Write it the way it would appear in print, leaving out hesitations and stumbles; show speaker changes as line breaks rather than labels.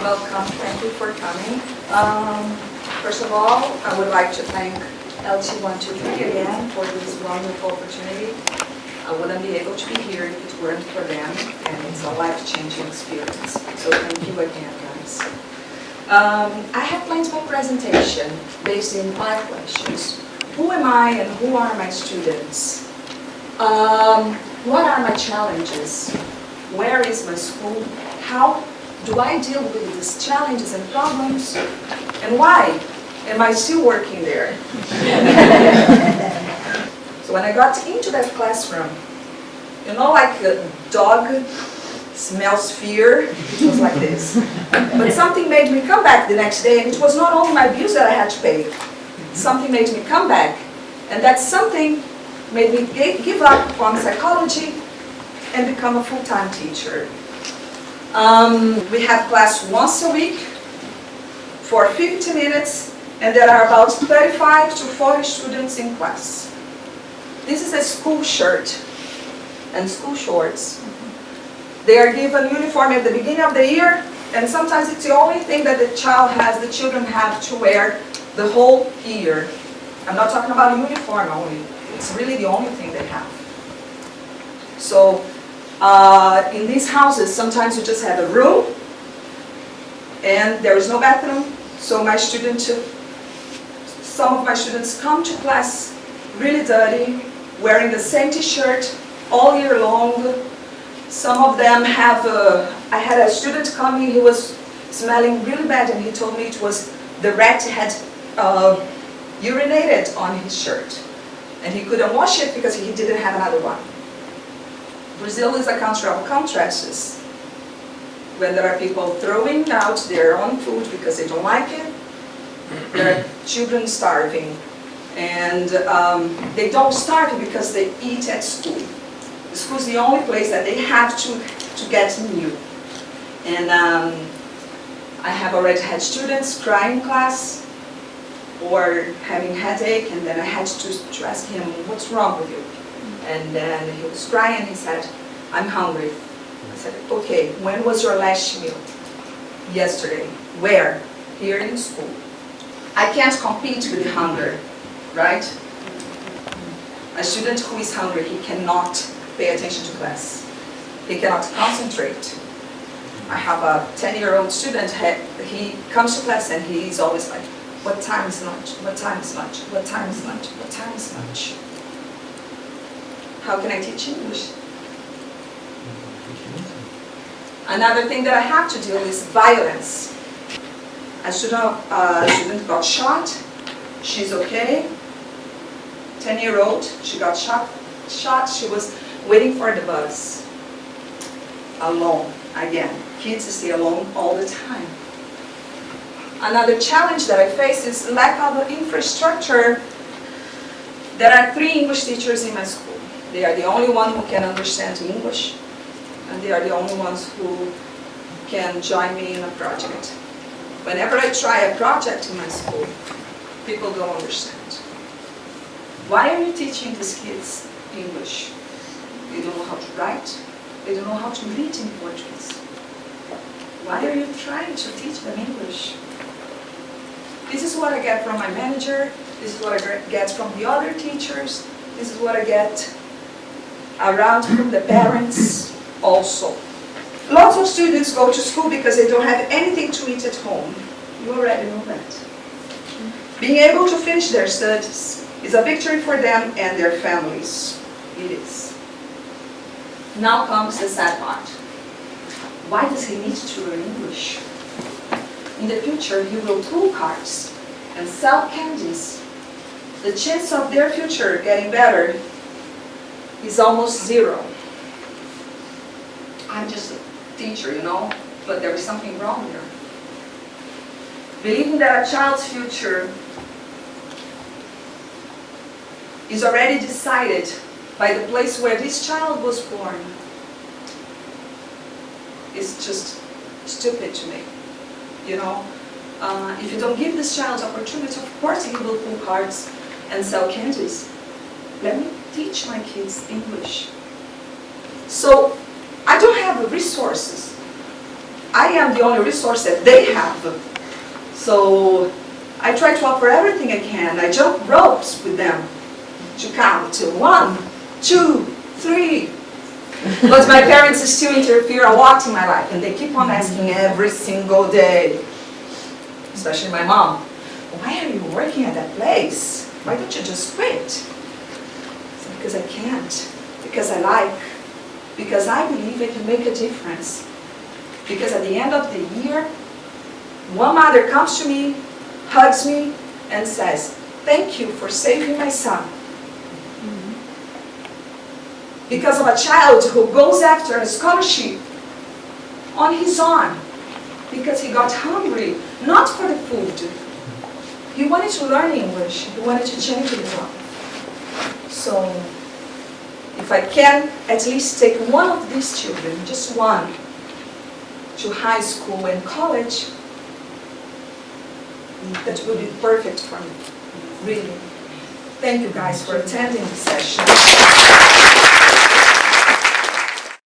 Welcome. Thank you for coming. First of all, I would like to thank LT123 again for this wonderful opportunity. I wouldn't be able to be here if it weren't for them, and it's a life-changing experience. So thank you again, guys. I have planned my presentation based in 5 questions. Who am I and who are my students? What are my challenges? Where is my school? How do I deal with these challenges and problems? And why am I still working there? So when I got into that classroom, you know, like a dog smells fear, it was like this. But something made me come back the next day, and it was not only my bills that I had to pay. Something made me come back, and that something made me give up on psychology and become a full-time teacher. We have class once a week for 50 minutes, and there are about 35 to 40 students in class. This is a school shirt and school shorts. They are given uniform at the beginning of the year, and sometimes it's the only thing that the children have to wear the whole year. I'm not talking about uniform only. It's really the only thing they have. So, in these houses, sometimes you just have a room, and there is no bathroom. So some of my students come to class really dirty, wearing the same t-shirt all year long. Some of them have, I had a student coming, he was smelling really bad, and he told me it was the rat had urinated on his shirt. And he couldn't wash it because he didn't have another one. Brazil is a country of contrasts. When there are people throwing out their own food because they don't like it, there are children starving. And they don't starve because they eat at school. The school is the only place that they have to get meal. And I have already had students cry in class or having headache, and then I had to ask him, what's wrong with you? And then he was crying and he said, I'm hungry. I said, okay, when was your last meal? Yesterday. Where? Here in school. I can't compete with the hunger, right? A student who is hungry, he cannot pay attention to class. He cannot concentrate. I have a 10-year-old student, he comes to class and he's always like, what time is lunch? What time is lunch? What time is lunch? What time is lunch? How can I teach English? Another thing that I have to deal with is violence. A student got shot. She's okay. 10-year-old, she got shot. She was waiting for the bus. Alone, again. Kids stay alone all the time. Another challenge that I face is lack of infrastructure. There are 3 English teachers in my school. They are the only ones who can understand English, and they are the only ones who can join me in a project. Whenever I try a project in my school, people don't understand. Why are you teaching these kids English? They don't know how to write. They don't know how to read in Portuguese. Why are you trying to teach them English? This is what I get from my manager. This is what I get from the other teachers. This is what I get around from the parents also. Lots of students go to school because they don't have anything to eat at home. You already know that. Being able to finish their studies is a victory for them and their families. It is. Now comes the sad part. Why does he need to learn English? In the future, he will pull cards and sell candies. The chance of their future getting better is almost 0. I'm just a teacher, you know, but there is something wrong there. Believing that a child's future is already decided by the place where this child was born is just stupid to me. You know, if you don't give this child opportunity, of course he will pull cards and sell candies. Let me teach my kids English. So I don't have the resources I am the only resource that they have. So I try to offer everything I can. I jump ropes with them to count to 1, 2, 3. But my parents still interfere a lot in my life, and they keep on asking every single day, especially my mom, why are you working at that place? Why don't you just quit? So because I can't, because I like, because I believe I can make a difference. Because at the end of the year, one mother comes to me, hugs me, and says, thank you for saving my son. Because of a child who goes after a scholarship on his own, because he got hungry, not for the food. He wanted to learn English. He wanted to change his life. So, if I can at least take one of these children, just one, to high school and college, that will be perfect for me, really. Thank you guys for attending the session.